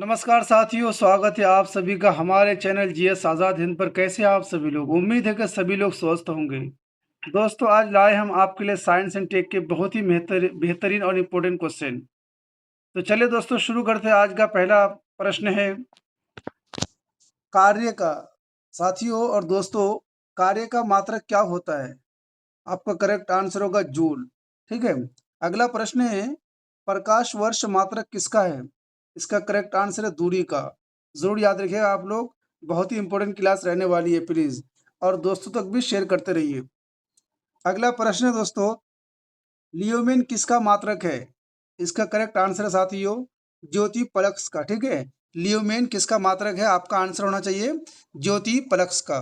नमस्कार साथियों, स्वागत है आप सभी का हमारे चैनल जीएस आज़ाद हिंद पर। कैसे हैं आप सभी लोग? उम्मीद है कि सभी लोग स्वस्थ होंगे। दोस्तों, आज लाए हम आपके लिए साइंस एंड टेक के बहुत ही बेहतरीन और इम्पोर्टेंट क्वेश्चन। तो चलिए दोस्तों, शुरू करते हैं। आज का पहला प्रश्न है कार्य का। साथियों और दोस्तों, कार्य का मात्रक क्या होता है? आपका करेक्ट आंसर होगा जूल। ठीक है। अगला प्रश्न है प्रकाश वर्ष मात्रक किसका है? इसका करेक्ट आंसर है दूरी का। जरूर याद रखिएगा आप लोग, बहुत ही इंपॉर्टेंट क्लास रहने वाली है प्लीज, और दोस्तों तक भी शेयर करते रहिए। अगला प्रश्न है दोस्तों, लियोमेन किसका मात्रक है? इसका करेक्ट आंसर है साथियों ज्योति पलक्स का। ठीक है, लियोमेन किसका मात्रक है? आपका आंसर होना चाहिए ज्योति पलक्स का।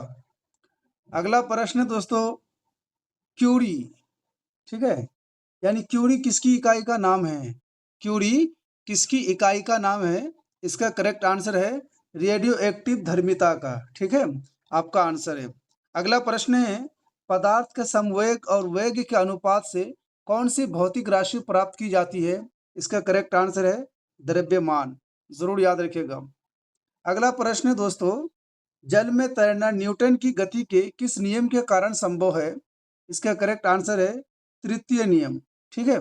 अगला प्रश्न है दोस्तों, क्यूरी। ठीक है, यानी क्यूरी किसकी इकाई का नाम है? क्यूरी किसकी इकाई का नाम है? इसका करेक्ट आंसर है रेडियो एक्टिव धर्मिता का। ठीक है, आपका आंसर है। अगला प्रश्न है पदार्थ के समवेग और वेग के अनुपात से कौन सी भौतिक राशि प्राप्त की जाती है? इसका करेक्ट आंसर है द्रव्यमान। जरूर याद रखिएगा। अगला प्रश्न है दोस्तों, जल में तैरना न्यूटन की गति के किस नियम के कारण संभव है? इसका करेक्ट आंसर है तृतीय नियम। ठीक है।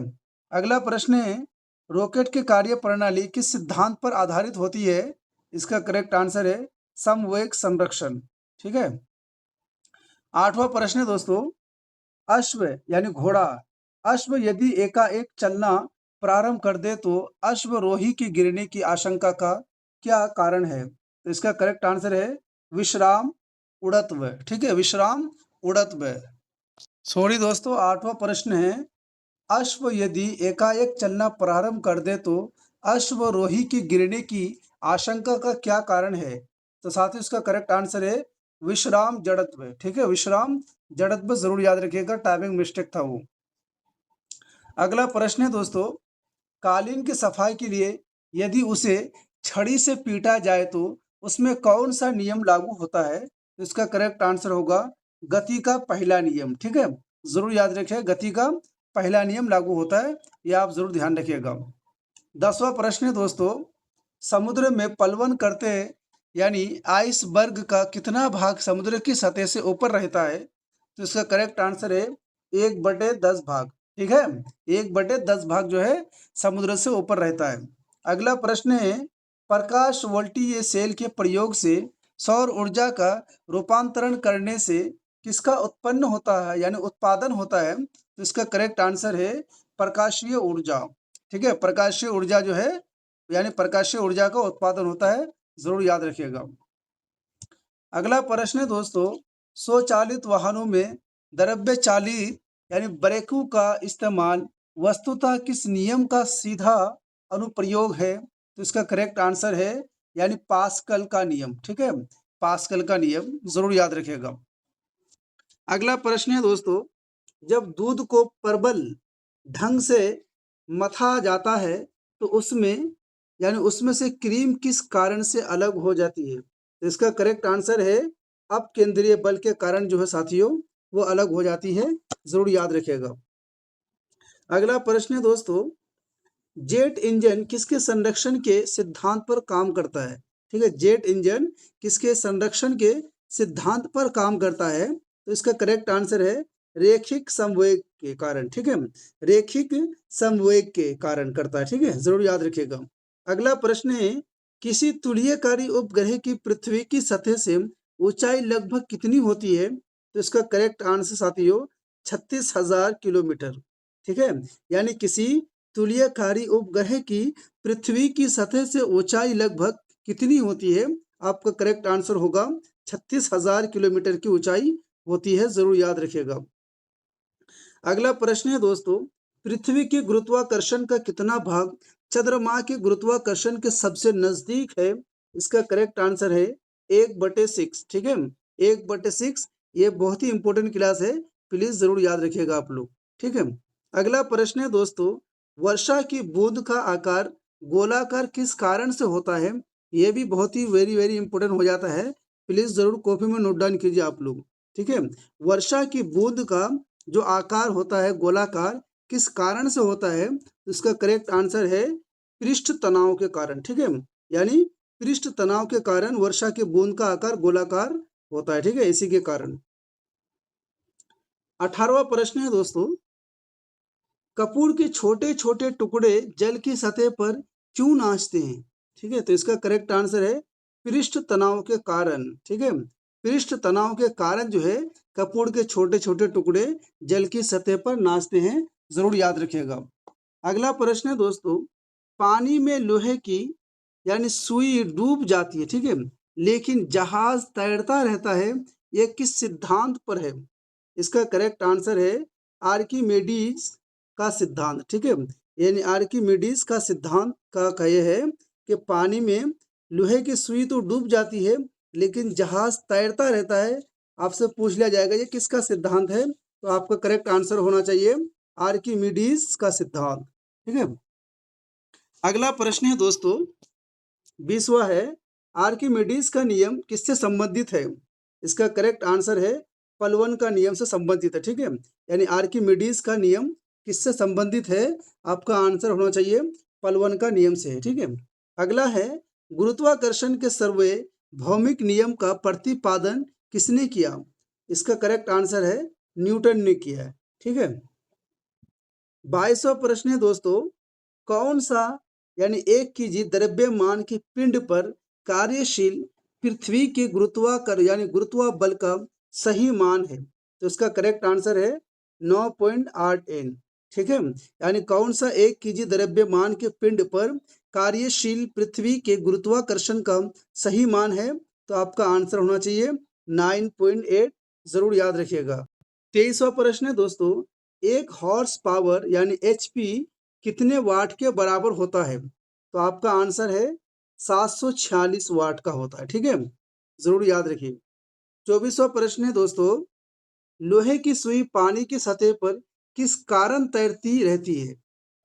अगला प्रश्न है रॉकेट की कार्य प्रणाली किस सिद्धांत पर आधारित होती है? इसका करेक्ट आंसर है समवेग संरक्षण। ठीक है। आठवां प्रश्न है दोस्तों, अश्व यानी घोड़ा, अश्व यदि एकाएक चलना प्रारंभ कर दे तो अश्वरोही की गिरने की आशंका का क्या कारण है? तो इसका करेक्ट आंसर है विश्राम उड़त्व। ठीक है, विश्राम उड़त्व। सॉरी दोस्तों, आठवां प्रश्न है अश्व यदि एकाएक चलना प्रारंभ कर दे तो अश्वरोही की गिरने की आशंका का क्या कारण है? तो साथियों इसका करेक्ट आंसर है विश्राम जड़त्व। ठीक है, विश्राम जड़त्व। जरूर याद रखिएगा, टाइपिंग मिस्टेक था वो। अगला प्रश्न है दोस्तों, कालीन की सफाई के लिए यदि उसे छड़ी से पीटा जाए तो उसमें कौन सा नियम लागू होता है? तो इसका करेक्ट आंसर होगा गति का पहला नियम। ठीक है, जरूर याद रखिए, गति का पहला नियम लागू होता है, यह आप जरूर ध्यान रखिएगा। 10वां प्रश्न है दोस्तों, समुद्र में पलवन करते यानी आइसबर्ग का कितना भाग समुद्र की सतह से ऊपर रहता है? तो इसका करेक्ट आंसर है 1/10 भाग। ठीक है, 1/10 भाग जो है समुद्र से ऊपर रहता है। अगला प्रश्न है प्रकाश वोल्टीय सेल के प्रयोग से सौर ऊर्जा का रूपांतरण करने से किसका उत्पन्न होता है यानी उत्पादन होता है? तो इसका करेक्ट आंसर है प्रकाशीय ऊर्जा। ठीक है, प्रकाशीय ऊर्जा जो है यानी प्रकाशीय ऊर्जा का उत्पादन होता है, जरूर याद रखिएगा। अगला प्रश्न है दोस्तों, स्वचालित वाहनों में द्रव्य चालित यानी ब्रेकों का इस्तेमाल वस्तुतः किस नियम का सीधा अनुप्रयोग है? तो इसका करेक्ट आंसर है यानी पास्कल का नियम। ठीक है, पास्कल का नियम, जरूर याद रखिएगा। अगला प्रश्न है दोस्तों, जब दूध को प्रबल ढंग से मथा जाता है तो उसमें यानी उसमें से क्रीम किस कारण से अलग हो जाती है? तो इसका करेक्ट आंसर है अपकेंद्रीय बल के कारण जो है साथियों वो अलग हो जाती है, जरूर याद रखिएगा। अगला प्रश्न है दोस्तों, जेट इंजन किसके संरक्षण के सिद्धांत पर काम करता है? ठीक है, जेट इंजन किसके संरक्षण के सिद्धांत पर काम करता है? तो इसका करेक्ट आंसर है रेखिक संवेग के कारण। ठीक है, रेखिक संवेग के कारण करता है। ठीक है, जरूर याद रखिएगा। अगला प्रश्न है किसी तुल्यकारी उपग्रह की पृथ्वी की सतह से ऊंचाई लगभग कितनी होती है? तो इसका करेक्ट आंसर साथियों 36,000 किलोमीटर। ठीक है, यानी किसी तुल्यकारी उपग्रह की पृथ्वी की सतह से ऊंचाई लगभग कितनी होती है? आपका करेक्ट आंसर होगा 36,000 किलोमीटर की ऊंचाई होती है, जरूर याद रखिएगा। अगला प्रश्न है दोस्तों, पृथ्वी के गुरुत्वाकर्षण का कितना भाग चंद्रमा के गुरुत्वाकर्षण के सबसे नजदीक है? इसका करेक्ट आंसर है 1/6। ठीक है, 1/6। ये बहुत ही इंपॉर्टेंट क्लास है, प्लीज जरूर याद रखिएगा आप लोग। ठीक है। अगला प्रश्न है दोस्तों, वर्षा की बूंद का आकार गोलाकार किस कारण से होता है? ये भी बहुत ही वेरी वेरी इंपॉर्टेंट हो जाता है, प्लीज जरूर कॉपी में नोट डाउन कीजिए आप लोग। ठीक है, वर्षा की बूंद का जो आकार होता है गोलाकार किस कारण से होता है? इसका करेक्ट आंसर है पृष्ठ तनाव के कारण। ठीक है, यानी पृष्ठ तनाव के कारण वर्षा के बूंद का आकार गोलाकार होता है, ठीक है, इसी के कारण। 18वां प्रश्न है दोस्तों, कपूर के छोटे छोटे टुकड़े जल की सतह पर क्यों नाचते हैं? ठीक है, तो इसका करेक्ट आंसर है पृष्ठ तनाव के कारण। ठीक है, पृष्ठ तनाव के कारण जो है कपूर के छोटे छोटे टुकड़े जल की सतह पर नाचते हैं, जरूर याद रखिएगा। अगला प्रश्न है दोस्तों, पानी में लोहे की यानी सुई डूब जाती है, ठीक है, लेकिन जहाज तैरता रहता है, यह किस सिद्धांत पर है? इसका करेक्ट आंसर है आर्किमेडीज का सिद्धांत। ठीक है, यानी आर्किमेडीज का सिद्धांत का यह है कि पानी में लोहे की सुई तो डूब जाती है, लेकिन जहाज तैरता रहता है। आपसे पूछ लिया जाएगा ये किसका सिद्धांत है, तो आपका करेक्ट आंसर होना चाहिए आर्किमेडीज का सिद्धांत। ठीक है, अगला प्रश्न है दोस्तों, 20वां है, आर्किमेडीज का नियम किससे संबंधित है? इसका करेक्ट आंसर है पलवन का नियम से संबंधित है। ठीक है, यानी आर्किमेडीज का नियम किससे संबंधित है? आपका आंसर होना चाहिए पलवन का नियम से है। ठीक है, अगला है, गुरुत्वाकर्षण के सार्वभौमिक नियम का प्रतिपादन किसने किया? इसका करेक्ट आंसर है न्यूटन ने किया है। ठीक है, 22वां प्रश्न है दोस्तों, कौन सा यानी 1 केजी द्रव्यमान के पिंड पर कार्यशील पृथ्वी के गुरुत्वा बल का सही मान है? तो इसका करेक्ट आंसर है 9.8 N। ठीक है, यानी कौन सा 1 केजी द्रव्यमान के पिंड पर कार्यशील पृथ्वी के गुरुत्वाकर्षण का सही मान है? तो आपका आंसर होना चाहिए 9.8, जरूर याद रखिएगा। 23वां प्रश्न है दोस्तों, एक हॉर्स पावर यानी HP कितने वाट के बराबर होता है? तो आपका आंसर है 746 वाट का होता है। ठीक है, जरूर याद रखिए। 24वां प्रश्न है दोस्तों, लोहे की सुई पानी की सतह पर किस कारण तैरती रहती है?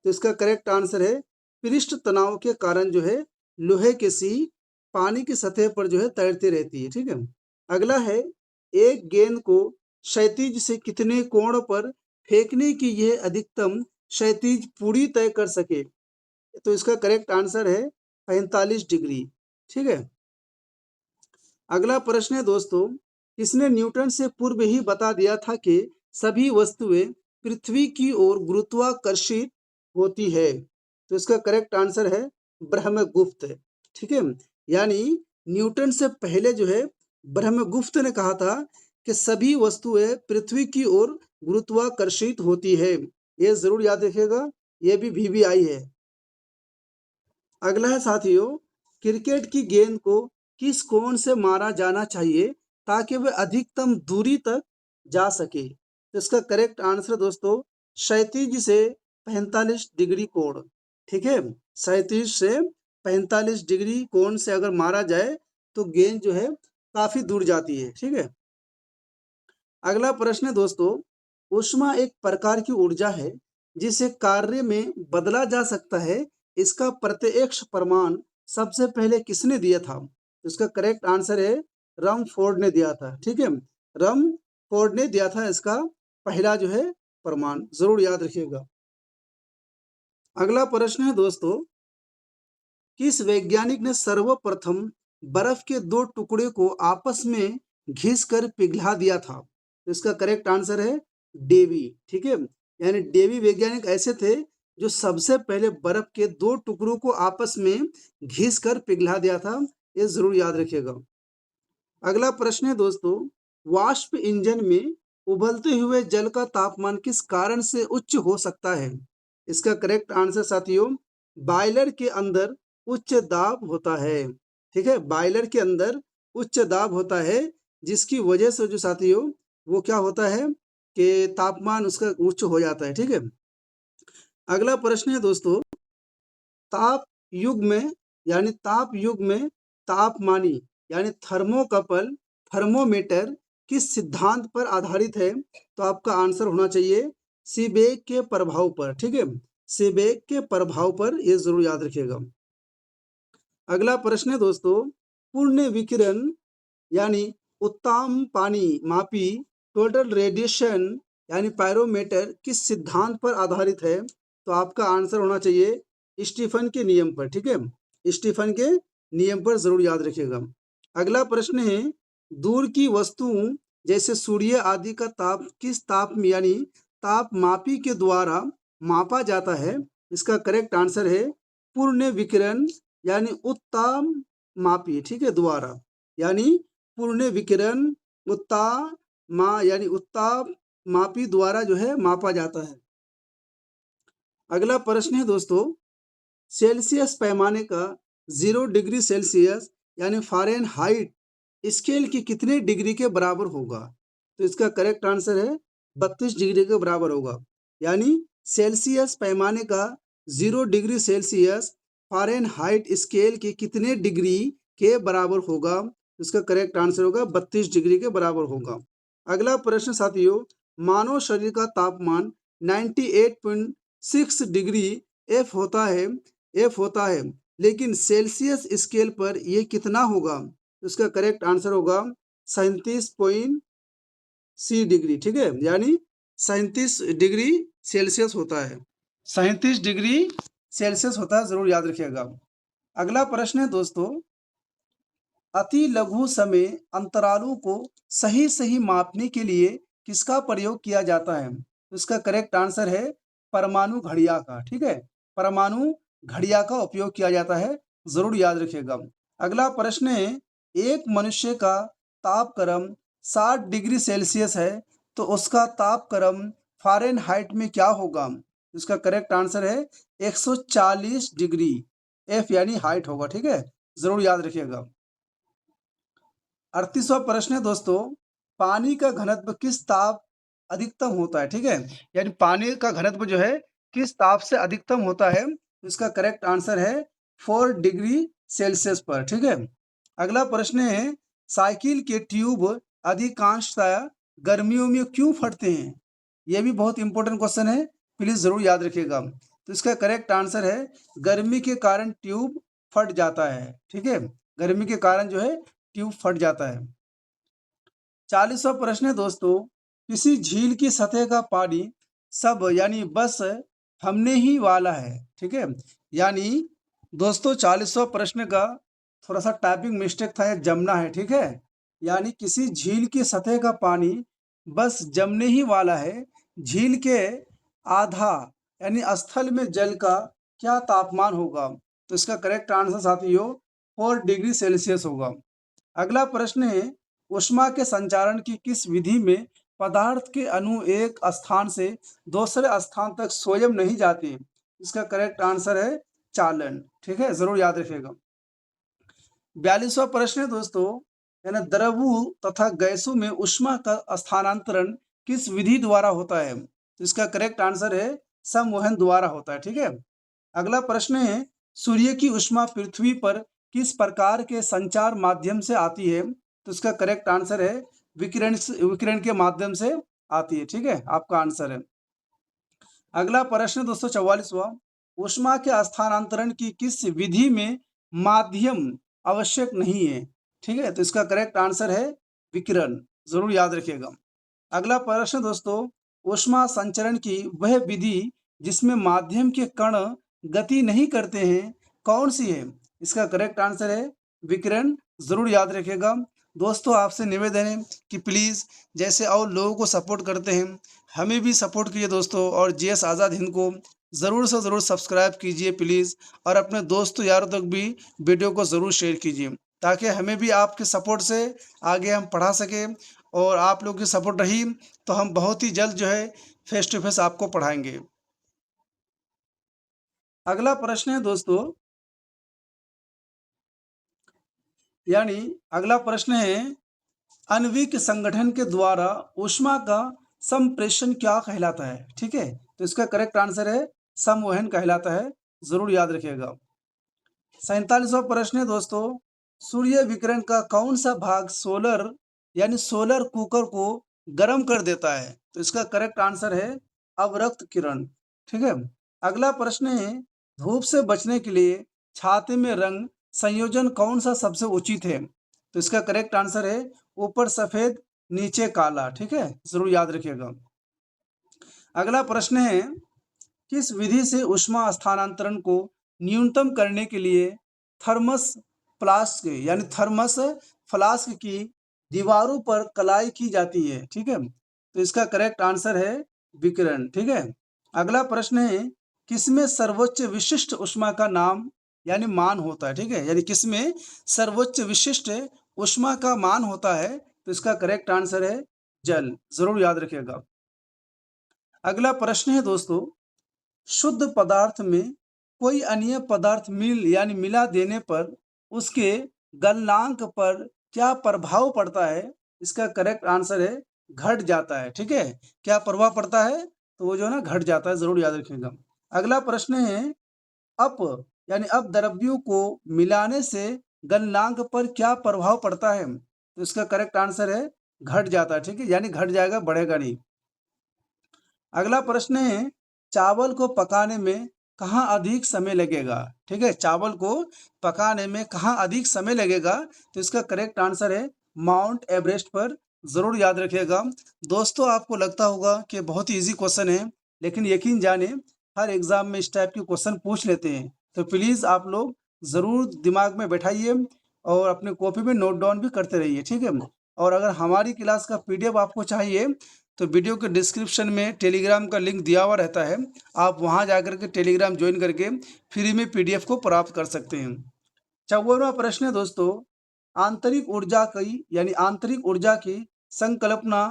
तो इसका करेक्ट आंसर है पृष्ठ तनाव के कारण जो है लोहे की सुई पानी की सतह पर जो है तैरती रहती है। ठीक है, अगला है, एक गेंद को क्षैतिज से कितने कोण पर फेंकने की यह अधिकतम क्षैतिज पूरी तय कर सके? तो इसका करेक्ट आंसर है 45 डिग्री। ठीक है, अगला प्रश्न है दोस्तों, इसने न्यूटन से पूर्व ही बता दिया था कि सभी वस्तुएं पृथ्वी की ओर गुरुत्वाकर्षित होती है? तो इसका करेक्ट आंसर है ब्रह्मगुप्त। ठीक है, यानी न्यूटन से पहले जो है ब्रह्मगुप्त ने कहा था कि सभी वस्तुएं पृथ्वी की ओर गुरुत्वाकर्षित होती है। ये जरूर याद रखिएगा, ये भी VBI है। अगला है साथियों, क्रिकेट की गेंद को किस कोण से मारा जाना चाहिए ताकि वह अधिकतम दूरी तक जा सके? तो इसका करेक्ट आंसर दोस्तों क्षैतिज से 45 डिग्री कोण। ठीक है, क्षैतिज से 45 डिग्री कोण से अगर मारा जाए तो गेंद जो है काफी दूर जाती है। ठीक है, अगला प्रश्न है दोस्तों, ऊष्मा एक प्रकार की ऊर्जा है जिसे कार्य में बदला जा सकता है। इसका प्रत्यक्ष प्रमाण सबसे पहले किसने दिया था? तो इसका करेक्ट आंसर है रमफोर्ड ने दिया था। ठीक है, रमफोर्ड ने दिया था इसका पहला जो है प्रमाण, जरूर याद रखिएगा। अगला प्रश्न है दोस्तों, किस वैज्ञानिक ने सर्वप्रथम बर्फ के दो टुकड़े को आपस में घिसकर पिघला दिया था? तो इसका करेक्ट आंसर है डेवी। ठीक है, यानी डेवी वैज्ञानिक ऐसे थे जो सबसे पहले बर्फ के दो टुकड़ों को आपस में घिसकर पिघला दिया था। ये जरूर याद रखिएगा। अगला प्रश्न है दोस्तों, वाष्प इंजन में उबलते हुए जल का तापमान किस कारण से उच्च हो सकता है? इसका करेक्ट आंसर साथियों बॉयलर के अंदर उच्च दाब होता है। ठीक है, बॉयलर के अंदर उच्च दाब होता है, जिसकी वजह से जो साथियों वो क्या होता है कि तापमान उसका उच्च हो जाता है। ठीक है, अगला प्रश्न है दोस्तों, ताप युग में ताप युग में तापमानी यानी थर्मोकपल थर्मोमीटर किस सिद्धांत पर आधारित है? तो आपका आंसर होना चाहिए सीबेक के प्रभाव पर। ठीक है, सीबेक के प्रभाव पर, ये जरूर याद रखिएगा। अगला प्रश्न है दोस्तों, पूर्ण विकिरण यानी उत्ताप पानी मापी टोटल रेडिएशन यानी पायरोमीटर किस सिद्धांत पर आधारित है? तो आपका आंसर होना चाहिए स्टीफन के नियम पर। ठीक है, स्टीफन के नियम पर जरूर याद रखिएगा। अगला प्रश्न है, दूर की वस्तुओं जैसे सूर्य आदि का ताप किस ताप यानी तापमापी के द्वारा मापा जाता है? इसका करेक्ट आंसर है पूर्ण विकिरण यानी उत्ताप मापी, ठीक है, द्वारा, यानी पूर्ण विकिरण यानी उत्ताप मापी द्वारा जो है मापा जाता है। अगला प्रश्न है दोस्तों, सेल्सियस पैमाने का 0 डिग्री सेल्सियस यानी फ़ारेनहाइट स्केल की कितने डिग्री के बराबर होगा? तो इसका करेक्ट आंसर है 32 डिग्री के बराबर होगा। यानी सेल्सियस पैमाने का 0 डिग्री सेल्सियस फ़ारेनहाइट स्केल की कितने डिग्री के बराबर होगा? इसका करेक्ट आंसर होगा 32 डिग्री के बराबर होगा। अगला प्रश्न साथियों, मानव शरीर का तापमान 98.6 डिग्री एफ होता है, लेकिन सेल्सियस स्केल पर यह कितना होगा? इसका करेक्ट आंसर होगा 37.C डिग्री, ठीक है, यानी 37 डिग्री सेल्सियस होता है। 37 डिग्री सेल्सियस होता है, जरूर याद रखिएगा। अगला प्रश्न है दोस्तों, अति लघु समय अंतरालों को सही सही मापने के लिए किसका प्रयोग किया जाता है? इसका करेक्ट आंसर है परमाणु घड़िया का, ठीक है, परमाणु घड़िया का उपयोग किया जाता है, जरूर याद रखिएगा। अगला प्रश्न है, एक मनुष्य का तापक्रम 60 डिग्री सेल्सियस है, तो उसका तापक्रम फ़ारेनहाइट में क्या होगा? इसका करेक्ट आंसर है 140 डिग्री एफ यानी हाइट होगा, ठीक है, जरूर याद रखिएगा। 38वां प्रश्न है दोस्तों, पानी का घनत्व किस ताप अधिकतम होता है? ठीक है, यानी पानी का घनत्व जो है किस ताप से अधिकतम होता है? इसका करेक्ट आंसर है 4 डिग्री सेल्सियस पर, ठीक है। अगला प्रश्न है, साइकिल के ट्यूब अधिकांशतः गर्मियों में क्यों फटते हैं? यह भी बहुत इंपॉर्टेंट क्वेश्चन है, प्लीज जरूर याद रखिएगा। तो इसका करेक्ट आंसर है गर्मी के कारण ट्यूब फट जाता है, ठीक है, गर्मी के कारण जो है ट्यूब फट जाता है। 40वां प्रश्न है दोस्तों, किसी झील की सतह का पानी सब यानी बस थमने ही वाला है, ठीक है, यानी दोस्तों 40वां प्रश्न का थोड़ा सा टाइपिंग मिस्टेक था, एक जमना है, ठीक है, यानी किसी झील की सतह का पानी बस जमने ही वाला है, झील के आधा यानी स्थल में जल का क्या तापमान होगा? तो इसका करेक्ट आंसर साथियों 4 डिग्री सेल्सियस होगा। अगला प्रश्न है, ऊष्मा के संचारण की किस विधि में पदार्थ के अणु एक स्थान से दूसरे स्थान तक स्वयं नहीं जाते? इसका करेक्ट आंसर है चालन, ठीक है, जरूर याद रखिएगा। 42वां प्रश्न है दोस्तों, यानी द्रवों तथा गैसों में ऊष्मा का स्थानांतरण किस विधि द्वारा होता है? तो इसका करेक्ट आंसर है संवहन द्वारा होता है, ठीक है। अगला प्रश्न है, सूर्य की ऊष्मा पृथ्वी पर किस प्रकार के संचार माध्यम से आती है? तो इसका करेक्ट आंसर है विकिरण के माध्यम से आती है, ठीक है, आपका आंसर है। अगला प्रश्न दोस्तों 44वां, ऊष्मा के स्थानांतरण की किस विधि में माध्यम आवश्यक नहीं है? ठीक है, तो इसका करेक्ट आंसर है विकिरण, जरूर याद रखिएगा। अगला प्रश्न दोस्तों, ऊष्मा संचरण की वह विधि जिसमें माध्यम के कण गति नहीं करते हैं, कौन सी है? इसका करेक्ट आंसर है विकिरण, जरूर याद रखिएगा। दोस्तों आपसे निवेदन है कि प्लीज़ जैसे और लोगों को सपोर्ट करते हैं, हमें भी सपोर्ट कीजिए दोस्तों, और जीएस आज़ाद हिंद को ज़रूर से ज़रूर सब्सक्राइब कीजिए प्लीज़, और अपने दोस्तों यारों तक भी वीडियो को ज़रूर शेयर कीजिए, ताकि हमें भी आपके सपोर्ट से आगे हम पढ़ा सकें, और आप लोग की सपोर्ट रही तो हम बहुत ही जल्द जो है फेस टू फेस आपको पढ़ाएंगे। अगला प्रश्न है दोस्तों, यानी अगला प्रश्न है, आणविक संगठन के द्वारा ऊष्मा का संप्रेषण क्या कहलाता है? ठीक है, तो इसका करेक्ट आंसर है संवहन कहलाता है, जरूर याद रखिएगा। 47वां प्रश्न है दोस्तों, सूर्य विकिरण का कौन सा भाग सोलर यानी सोलर कुकर को गर्म कर देता है? तो इसका करेक्ट आंसर है अवरक्त किरण, ठीक है। अगला प्रश्न है, धूप से बचने के लिए छाते में रंग संयोजन कौन सा सबसे उचित है? तो इसका करेक्ट आंसर है ऊपर सफेद नीचे काला, ठीक है, जरूर याद रखिएगा। अगला प्रश्न है, किस विधि से ऊष्मा स्थानांतरण को न्यूनतम करने के लिए थर्मस फ्लास्क यानी थर्मस फ्लास्क की दीवारों पर कलाई की जाती है, ठीक है। तो इसका करेक्ट आंसर है विकिरण, ठीक है। अगला प्रश्न है, किसमें सर्वोच्च विशिष्ट ऊष्मा का नाम यानी मान होता है, ठीक है। यानी किसमें सर्वोच्च विशिष्ट ऊष्मा का मान होता है, तो इसका करेक्ट आंसर है जल, जरूर याद रखिएगा। अगला प्रश्न है दोस्तों, शुद्ध पदार्थ में कोई अन्य पदार्थ मिला देने पर उसके गलनांक पर क्या प्रभाव पड़ता है? इसका करेक्ट आंसर है घट जाता है, ठीक है। क्या प्रभाव पड़ता है? तो वो जो है ना घट जाता है, जरूर याद रखिएगा। अगला प्रश्न है, अप यानी अपद्रव्यों को मिलाने से गलनांक पर क्या प्रभाव पड़ता है? तो इसका करेक्ट आंसर है घट जाता है, ठीक है। यानी घट जाएगा, बढ़ेगा नहीं। अगला प्रश्न है, चावल को पकाने में कहाँ अधिक समय लगेगा? ठीक है, चावल को पकाने में कहाँ अधिक समय लगेगा? तो इसका करेक्ट आंसर है माउंट एवरेस्ट पर, जरूर याद रखिएगा। दोस्तों, आपको लगता होगा कि बहुत ही ईजी क्वेश्चन है, लेकिन यकीन जाने हर एग्जाम में इस टाइप के क्वेश्चन पूछ लेते हैं। तो प्लीज आप लोग जरूर दिमाग में बैठाइए और अपने कॉपी में नोट डाउन भी करते रहिए, ठीक है। और अगर हमारी क्लास का पीडीएफ आपको चाहिए तो वीडियो के डिस्क्रिप्शन में टेलीग्राम का लिंक दिया हुआ रहता है, आप वहां जाकर के टेलीग्राम ज्वाइन करके फ्री में पीडीएफ को प्राप्त कर सकते हैं। 54वां प्रश्न है दोस्तों, आंतरिक ऊर्जा की संकल्पना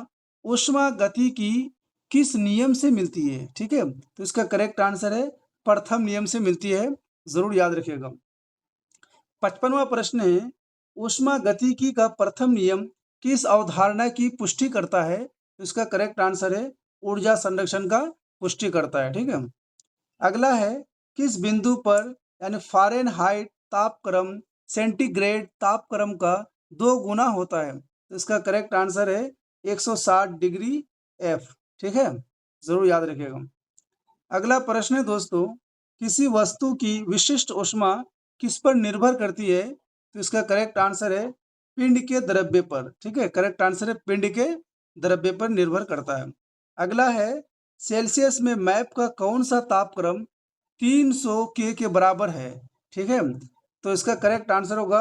ऊष्मा गति की किस नियम से मिलती है? ठीक है, तो इसका करेक्ट आंसर है प्रथम नियम से मिलती है, जरूर याद रखिएगा। 55वां प्रश्न है, ऊष्मा गतिकी का प्रथम नियम किस अवधारणा की पुष्टि करता है? तो इसका करेक्ट आंसर है ऊर्जा संरक्षण का पुष्टि करता है, ठीक है। अगला है, किस बिंदु पर यानी फ़ारेनहाइट तापक्रम सेंटीग्रेड तापक्रम का 2 गुना होता है? तो इसका करेक्ट आंसर है 160 डिग्री एफ, ठीक है, जरूर याद रखिएगा। अगला प्रश्न है दोस्तों, किसी वस्तु की विशिष्ट ऊष्मा किस पर निर्भर करती है? तो इसका करेक्ट आंसर है पिंड के द्रव्य पर, ठीक है। करेक्ट आंसर है पिंड के द्रव्य पर निर्भर करता है। अगला है, सेल्सियस में मैप का कौन सा तापक्रम 300 के बराबर है? ठीक है, तो इसका करेक्ट आंसर होगा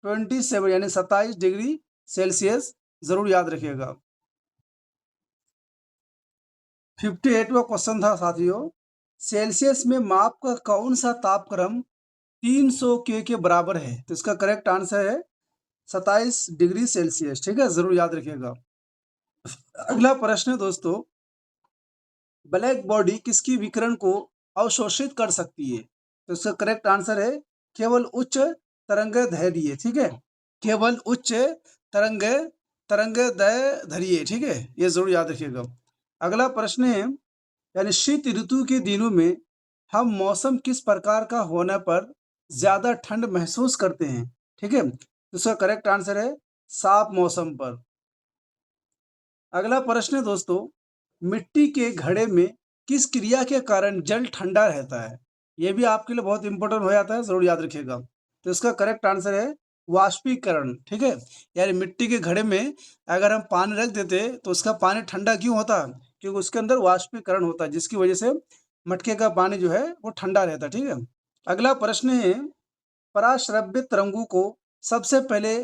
27 यानी 27 डिग्री सेल्सियस, जरूर याद रखिएगा। 58वां क्वेश्चन था साथियों, सेल्सियस में माप का कौन सा तापक्रम 300 के बराबर है? तो इसका करेक्ट आंसर है 27 डिग्री सेल्सियस, ठीक है, जरूर याद रखिएगा। अगला प्रश्न है दोस्तों, ब्लैक बॉडी किसकी विकिरण को अवशोषित कर सकती है? तो इसका करेक्ट आंसर है केवल उच्च तरंगदैर्घ्य, ठीक है, केवल उच्च तरंग तरंगदैर्घ्य, ठीक है, ये जरूर याद रखिएगा। अगला प्रश्न है, यानी शीत ऋतु के दिनों में हम मौसम किस प्रकार का होने पर ज्यादा ठंड महसूस करते हैं? ठीक है, तो इसका करेक्ट आंसर है साफ मौसम पर। अगला प्रश्न है दोस्तों, मिट्टी के घड़े में किस क्रिया के कारण जल ठंडा रहता है? यह भी आपके लिए बहुत इंपॉर्टेंट हो जाता है, जरूर याद रखिएगा। तो इसका करेक्ट आंसर है वाष्पीकरण, ठीक है। यानी मिट्टी के घड़े में अगर हम पानी रख देते तो उसका पानी ठंडा क्यों होता है? क्योंकि उसके अंदर वाष्पीकरण होता है, जिसकी वजह से मटके का पानी जो है वो ठंडा रहता है, ठीक है। अगला प्रश्न है, पराश्रव्य तरंगों को सबसे पहले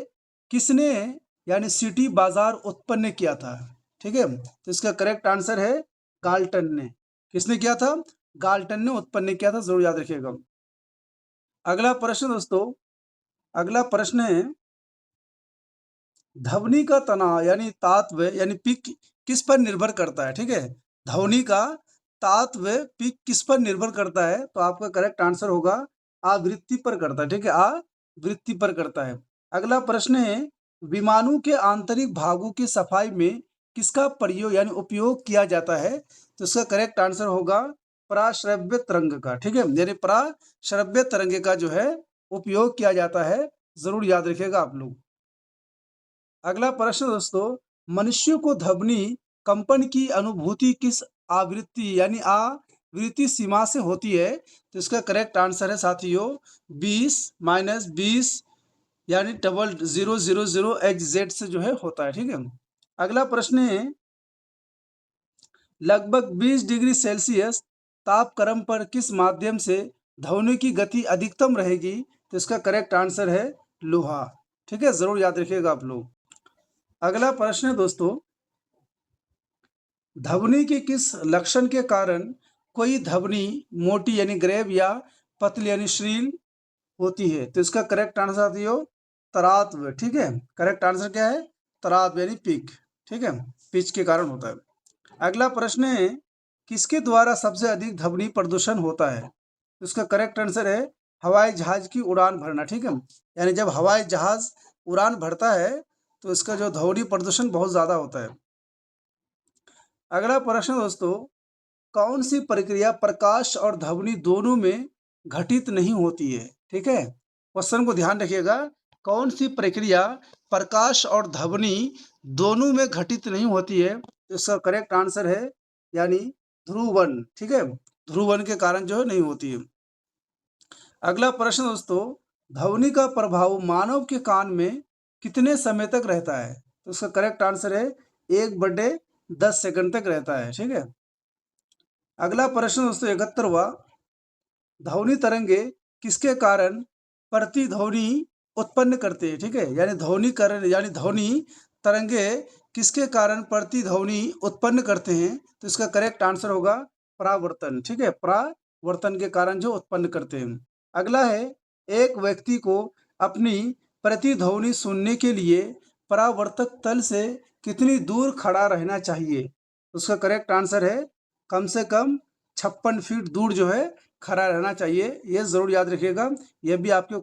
किसने यानी सिटी बाजार उत्पन्न किया था? ठीक है, तो इसका करेक्ट आंसर है गाल्टन ने। किसने किया था? गाल्टन ने उत्पन्न किया था, जरूर याद रखिएगा। अगला प्रश्न दोस्तों, अगला प्रश्न है, ध्वनि का तनाव यानी तात्व यानी पिक किस पर निर्भर करता है? ठीक है, ध्वनि का तात्व पिक किस पर निर्भर करता है? तो आपका करेक्ट आंसर होगा आवृत्ति पर करता है, ठीक है, आवृत्ति पर करता है। अगला प्रश्न है, विमानों के आंतरिक भागों की सफाई में किसका प्रयोग यानी उपयोग किया जाता है? तो इसका करेक्ट आंसर होगा पराश्रव्य तरंग का, ठीक है, यानी पराश्रव्य तरंग का जो है उपयोग किया जाता है, जरूर याद रखिएगा आप लोग। अगला प्रश्न दोस्तों, मनुष्य को ध्वनि कंपन की अनुभूति किस आवृत्ति यानी आवृत्ति सीमा से होती है? तो इसका करेक्ट आंसर है साथियों 20 - 20 यानी 0000 से जो है होता है, ठीक है। अगला प्रश्न है, लगभग 20 डिग्री सेल्सियस तापक्रम पर किस माध्यम से ध्वनि की गति अधिकतम रहेगी? तो इसका करेक्ट आंसर है लोहा। ठीक है, जरूर याद रखिएगा आप लोग। अगला प्रश्न है दोस्तों, ध्वनि के किस लक्षण के कारण कोई ध्वनि मोटी यानी ग्रेव या पतली यानी श्रील होती है? तो इसका करेक्ट आंसर साथियों तरात्व। ठीक है, करेक्ट आंसर क्या है? तरात्व यानी पिक। ठीक है, पिच के कारण होता है। अगला प्रश्न है, किसके द्वारा सबसे अधिक ध्वनि प्रदूषण होता है? तो इसका करेक्ट आंसर है हवाई जहाज की उड़ान भरना। ठीक है, यानी जब हवाई जहाज उड़ान भरता है तो इसका जो ध्वनि प्रदूषण बहुत ज्यादा होता है। अगला प्रश्न दोस्तों, कौन सी प्रक्रिया प्रकाश और ध्वनि दोनों में घटित नहीं होती है? ठीक है, क्वेश्चन को ध्यान रखिएगा। कौन सी प्रक्रिया प्रकाश और ध्वनि दोनों में घटित नहीं होती है? तो इसका करेक्ट आंसर है यानी ध्रुवन। ठीक है, ध्रुवन के कारण जो है नहीं होती है। अगला प्रश्न दोस्तों, ध्वनि का प्रभाव मानव के कान में कितने समय तक रहता है? तो इसका करेक्ट आंसर है 1/10 सेकंड तक रहता है। ठीक है, अगला प्रश्न दोस्तों 71वां, ध्वनि तरंगे किसके कारण प्रतिध्वनि उत्पन्न करते हैं? ठीक है, यानी ध्वनिकरण यानी ध्वनि तरंगे किसके कारण प्रतिध्वनि उत्पन्न करते हैं? तो इसका करेक्ट आंसर होगा परावर्तन। ठीक है, परावर्तन के कारण जो उत्पन्न करते हैं। अगला है, एक व्यक्ति को अपनी प्रतिध्वनि सुनने के लिए परावर्तक तल से कितनी दूर खड़ा रहना चाहिए? उसका करेक्ट आंसर है कम से कम 56 फीट दूर जो है खड़ा रहना चाहिए। ये जरूर याद रखिएगा, ये भी आपके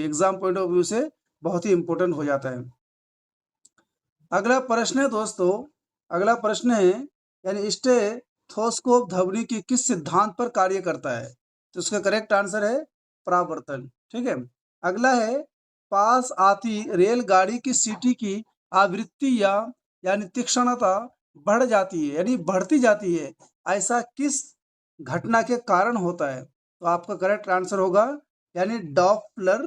एग्जाम पॉइंट ऑफ व्यू से बहुत ही इंपॉर्टेंट हो जाता है। अगला प्रश्न है दोस्तों, अगला प्रश्न है यानी स्टेथोस्कोप ध्वनि के किस सिद्धांत पर कार्य करता है? तो उसका करेक्ट आंसर है परावर्तन। ठीक है, अगला है, पास आती रेलगाड़ी की सीटी की आवृत्ति यानी तीक्ष्णता बढ़ जाती है यानी बढ़ती जाती है, ऐसा किस घटना के कारण होता है? तो आपका करेक्ट आंसर होगा यानी डॉपलर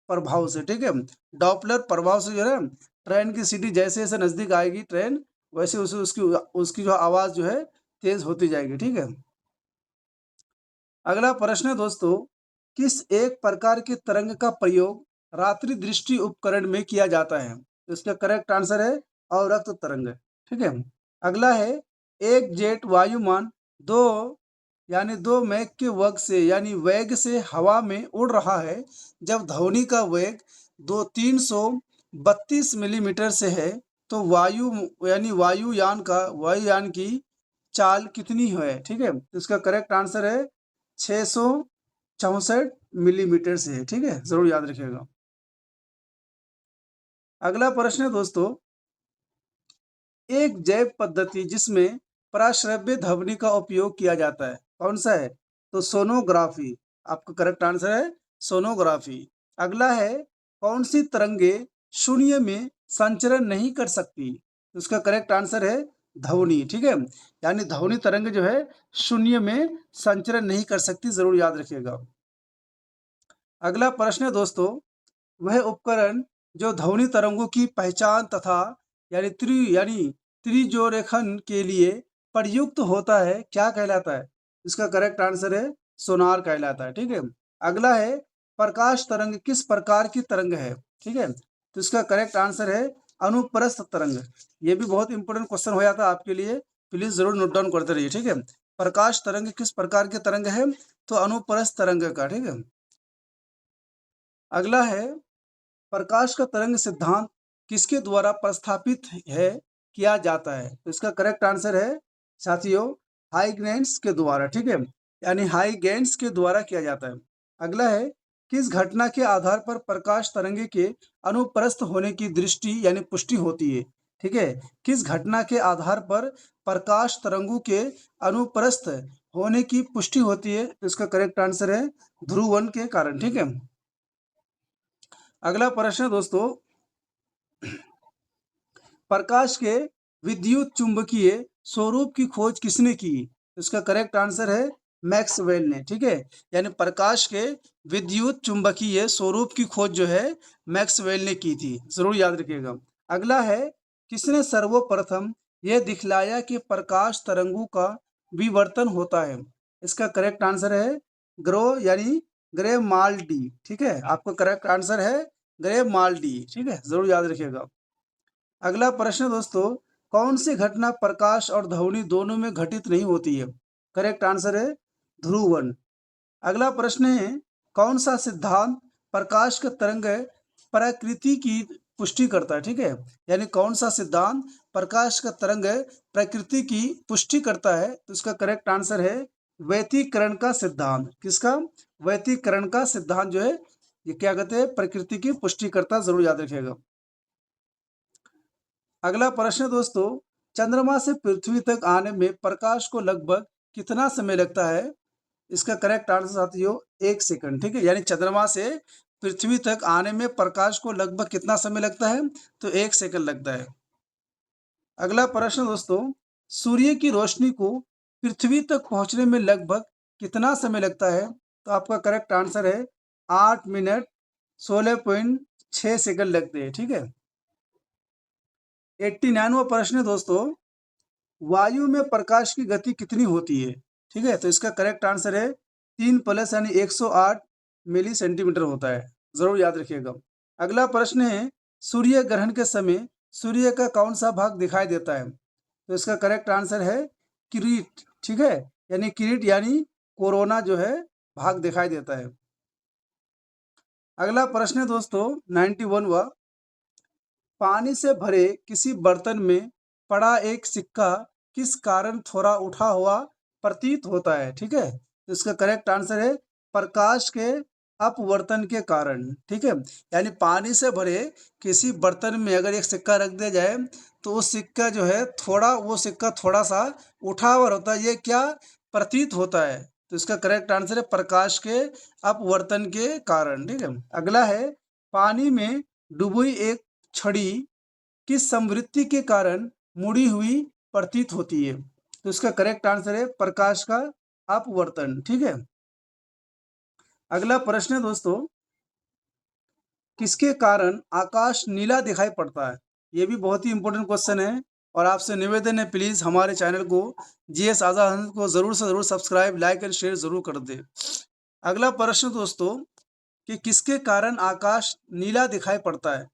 प्रभाव से। ठीक है, डॉपलर प्रभाव से जो है ट्रेन की सीटी जैसे जैसे नजदीक आएगी ट्रेन, वैसे उसे उसकी उसकी जो आवाज जो है तेज होती जाएगी। ठीक है, अगला प्रश्न है दोस्तों, किस एक प्रकार की तरंग का प्रयोग रात्रि दृष्टि उपकरण में किया जाता है? तो इसका करेक्ट आंसर है अवरक्त तरंग। ठीक है, अगला है, एक जेट वायुमान दो यानी 2 मैक के वेग से हवा में उड़ रहा है, जब ध्वनि का वेग 332 मिलीमीटर से है, तो वायुयान की चाल कितनी है? ठीक है, तो इसका करेक्ट आंसर है 664 मिलीमीटर से है। ठीक है, जरूर याद रखिएगा। अगला प्रश्न है दोस्तों, एक जैव पद्धति जिसमें पराश्रव्य ध्वनि का उपयोग किया जाता है, कौन सा है? तो सोनोग्राफी। आपका करेक्ट आंसर है सोनोग्राफी। अगला है, कौन सी तरंगे शून्य में संचरण नहीं कर सकती? तो उसका करेक्ट आंसर है ध्वनि। ठीक है, यानी ध्वनि तरंग जो है शून्य में संचरण नहीं कर सकती, जरूर याद रखिएगा। अगला प्रश्न है दोस्तों, वह उपकरण जो ध्वनि तरंगों की पहचान तथा यानी त्रिज्योरेखन के लिए प्रयुक्त होता है, क्या कहलाता है? इसका करेक्ट आंसर है सोनार कहलाता है। ठीक है, अगला है, प्रकाश तरंग किस प्रकार की तरंग है? ठीक है, तो इसका करेक्ट आंसर है अनुप्रस्थ तरंग। ये भी बहुत इंपॉर्टेंट क्वेश्चन हो जाता है आपके लिए, प्लीज जरूर नोट डाउन करते रहिए। ठीक है, प्रकाश तरंग किस प्रकार की तरंग है? तो अनुप्रस्थ तरंग का। ठीक है, अगला है, प्रकाश का तरंग सिद्धांत किसके द्वारा प्रस्थापित है किया जाता है? तो इसका करेक्ट आंसर है साथियों हाइगेंस के द्वारा। ठीक है, यानी हाइगेंस के द्वारा किया जाता है। अगला है, किस घटना के आधार पर प्रकाश तरंगे के अनुप्रस्थ होने की दृष्टि यानी पुष्टि होती है? ठीक है, किस घटना के आधार पर प्रकाश तरंगों के अनुप्रस्थ होने की पुष्टि होती है? तो इसका करेक्ट आंसर है ध्रुवन के कारण। ठीक है, अगला प्रश्न दोस्तों, प्रकाश के विद्युत चुंबकीय स्वरूप की खोज किसने की? इसका करेक्ट आंसर है मैक्सवेल ने। ठीक है, यानी प्रकाश के विद्युत चुंबकीय स्वरूप की खोज जो है मैक्सवेल ने की थी, जरूर याद रखिएगा। अगला है, किसने सर्वप्रथम यह दिखलाया कि प्रकाश तरंगों का विवर्तन होता है? इसका करेक्ट आंसर है ग्रो यानी ग्रेमाल्डी। ठीक है, आपका करेक्ट आंसर है ग्रेमाल्डी, ठीक है, जरूर याद रखिएगा। अगला प्रश्न दोस्तों, कौन सी घटना प्रकाश और ध्वनि दोनों में घटित नहीं होती है? करेक्ट आंसर है ध्रुवन। अगला प्रश्न है, कौन सा सिद्धांत प्रकाश का तरंग प्रकृति की पुष्टि करता है? ठीक है, यानी कौन सा सिद्धांत प्रकाश का तरंग प्रकृति की पुष्टि करता है? तो इसका करेक्ट आंसर है व्यतिकरण का सिद्धांत। किसका? व्यतिकरण का सिद्धांत जो है ये क्या कहते हैं? प्रकृति की पुष्टि करता है, जरूर याद रखिएगा। अगला प्रश्न दोस्तों, चंद्रमा से पृथ्वी तक आने में प्रकाश को लगभग कितना समय लगता है? इसका करेक्ट आंसर साथियों 1 सेकंड, ठीक है, यानी चंद्रमा से पृथ्वी तक आने में प्रकाश को लगभग कितना समय लगता है? तो 1 सेकंड लगता है। अगला प्रश्न दोस्तों, सूर्य की रोशनी को पृथ्वी तक पहुंचने में लगभग कितना समय लगता है? तो आपका करेक्ट आंसर है 8 मिनट 16.6 सेकंड लगते हैं, ठीक है। 89वां प्रश्न है दोस्तों, वायु में प्रकाश की गति कितनी होती है? ठीक है, तो इसका करेक्ट आंसर है 3 प्लस यानी 108 मिली सेंटीमीटर होता है, जरूर याद रखिएगा। अगला प्रश्न है, सूर्य ग्रहण के समय सूर्य का कौन सा भाग दिखाई देता है? तो इसका करेक्ट आंसर है किरीट, ठीक है, यानी किरीट यानी कोरोना जो है भाग दिखाई देता है। अगला प्रश्न है दोस्तों 91वां, पानी से भरे किसी बर्तन में पड़ा एक सिक्का किस कारण थोड़ा उठा हुआ प्रतीत होता है? ठीक है, तो इसका करेक्ट आंसर है प्रकाश के अपवर्तन के कारण, ठीक है, यानी पानी से भरे किसी बर्तन में अगर एक सिक्का रख दिया जाए तो वो सिक्का जो है थोड़ा सा उठा हुआ होता है, ये क्या प्रतीत होता है? तो इसका करेक्ट आंसर है प्रकाश के अपवर्तन के कारण, ठीक है। अगला है, पानी में डूबी एक छड़ी किस समवृत्ति के कारण मुड़ी हुई प्रतीत होती है? तो इसका करेक्ट आंसर है प्रकाश का अपवर्तन, ठीक है। अगला प्रश्न है दोस्तों, किसके कारण आकाश नीला दिखाई पड़ता है? ये भी बहुत ही इंपॉर्टेंट क्वेश्चन है और आपसे निवेदन है प्लीज हमारे चैनल को जीएस आजाद हिंद को जरूर से जरूर सब्सक्राइब, लाइक एंड शेयर जरूर कर दे। अगला प्रश्न दोस्तों, कि किसके कारण आकाश नीला दिखाई पड़ता है?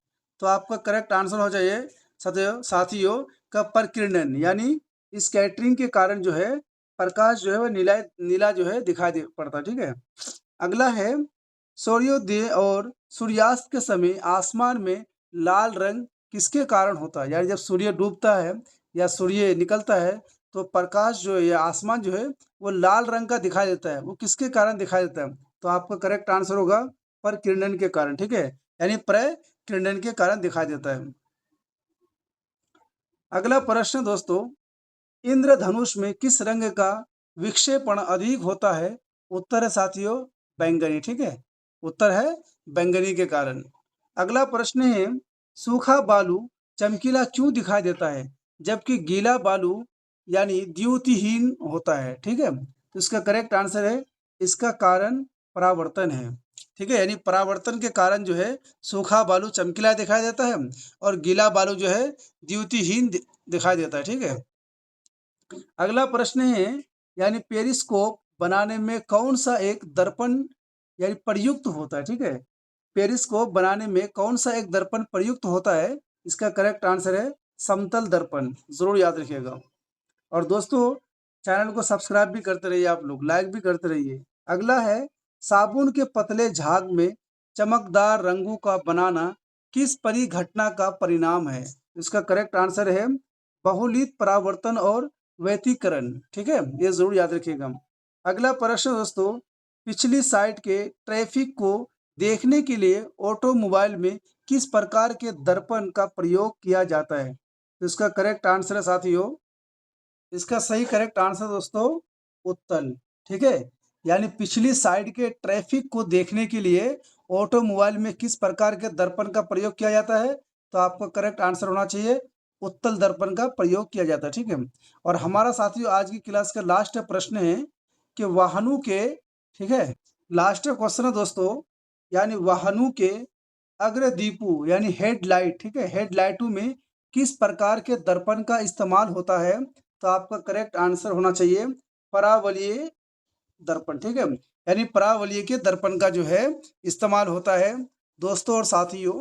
तो आपका करेक्ट आंसर हो जाइए साथियों का प्रकिरणन, यानी स्कैटरिंग के कारण जो है प्रकाश जो है वह नीला नीला जो है दिखाई दे पड़ता है, ठीक है। अगला है, सूर्योदय और सूर्यास्त के समय आसमान में लाल रंग किसके कारण होता है? यानी जब सूर्य डूबता है या सूर्य निकलता है तो प्रकाश जो है या आसमान जो है वो लाल रंग का दिखाई देता है, वो किसके कारण दिखाई देता है? तो आपका करेक्ट आंसर होगा प्रकिरणन के कारण, ठीक है, यानी प्रकिरणन के कारण दिखाई देता है। अगला प्रश्न दोस्तों, इंद्रधनुष में किस रंग का विक्षेपण अधिक होता है? उत्तर है साथियों बैंगनी, ठीक है, उत्तर है बैंगनी के कारण। अगला प्रश्न है, सूखा बालू चमकीला क्यों दिखाई देता है जबकि गीला बालू यानी द्युतिहीन होता है? ठीक है, तो इसका करेक्ट आंसर है इसका कारण परावर्तन है, ठीक है, यानी परावर्तन के कारण जो है सूखा बालू चमकीला दिखाई देता है और गीला बालू जो है द्युतिहीन दिखाई देता है, ठीक है। अगला प्रश्न है, यानी पेरिस्कोप बनाने में कौन सा एक दर्पण यानी प्रयुक्त होता है? ठीक है, पेरिस्कोप बनाने में कौन सा एक दर्पण प्रयुक्त होता है? इसका करेक्ट आंसर है समतल दर्पण, जरूर याद रखिएगा। और दोस्तों चैनल को सब्सक्राइब भी करते रहिए, आप लोग लाइक भी करते रहिए। अगला है, साबुन के पतले झाग में चमकदार रंगों का बनाना किस परिघटना का परिणाम है? इसका करेक्ट आंसर है बहुलित परावर्तन और व्यतिकरण, ठीक है, ये जरूर याद रखिएगा। अगला प्रश्न दोस्तों, पिछली साइड के ट्रैफिक को देखने के लिए ऑटोमोबाइल में किस प्रकार के दर्पण का प्रयोग किया जाता है? तो इसका करेक्ट आंसर है साथियों, इसका सही करेक्ट आंसर दोस्तों उत्तल, ठीक है, यानी पिछली साइड के ट्रैफिक को देखने के लिए ऑटोमोबाइल में किस प्रकार के दर्पण का प्रयोग किया जाता है? तो आपका करेक्ट आंसर होना चाहिए उत्तल दर्पण का प्रयोग किया जाता है, ठीक है। और हमारा साथियों आज की क्लास का लास्ट प्रश्न है कि वाहनों के, ठीक है, लास्ट क्वेश्चन है दोस्तों, यानी वाहनों के अग्रदीपों यानी हेडलाइट, ठीक है, हेडलाइटों में किस प्रकार के दर्पण का इस्तेमाल होता है? तो आपका करेक्ट आंसर होना चाहिए परावलयीय दर्पण, ठीक है, यानी परावलयीय के दर्पण का जो है इस्तेमाल होता है दोस्तों और साथियों,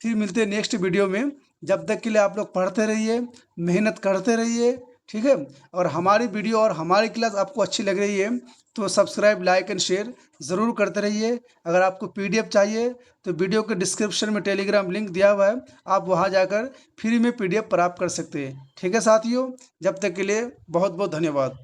फिर मिलते हैं नेक्स्ट वीडियो में। जब तक के लिए आप लोग पढ़ते रहिए, मेहनत करते रहिए, ठीक है। और हमारी वीडियो और हमारी क्लास आपको अच्छी लग रही है तो सब्सक्राइब, लाइक एंड शेयर ज़रूर करते रहिए। अगर आपको पीडीएफ चाहिए तो वीडियो के डिस्क्रिप्शन में टेलीग्राम लिंक दिया हुआ है, आप वहां जाकर फ्री में पीडीएफ प्राप्त कर सकते हैं। ठीक है साथियों, जब तक के लिए बहुत बहुत धन्यवाद।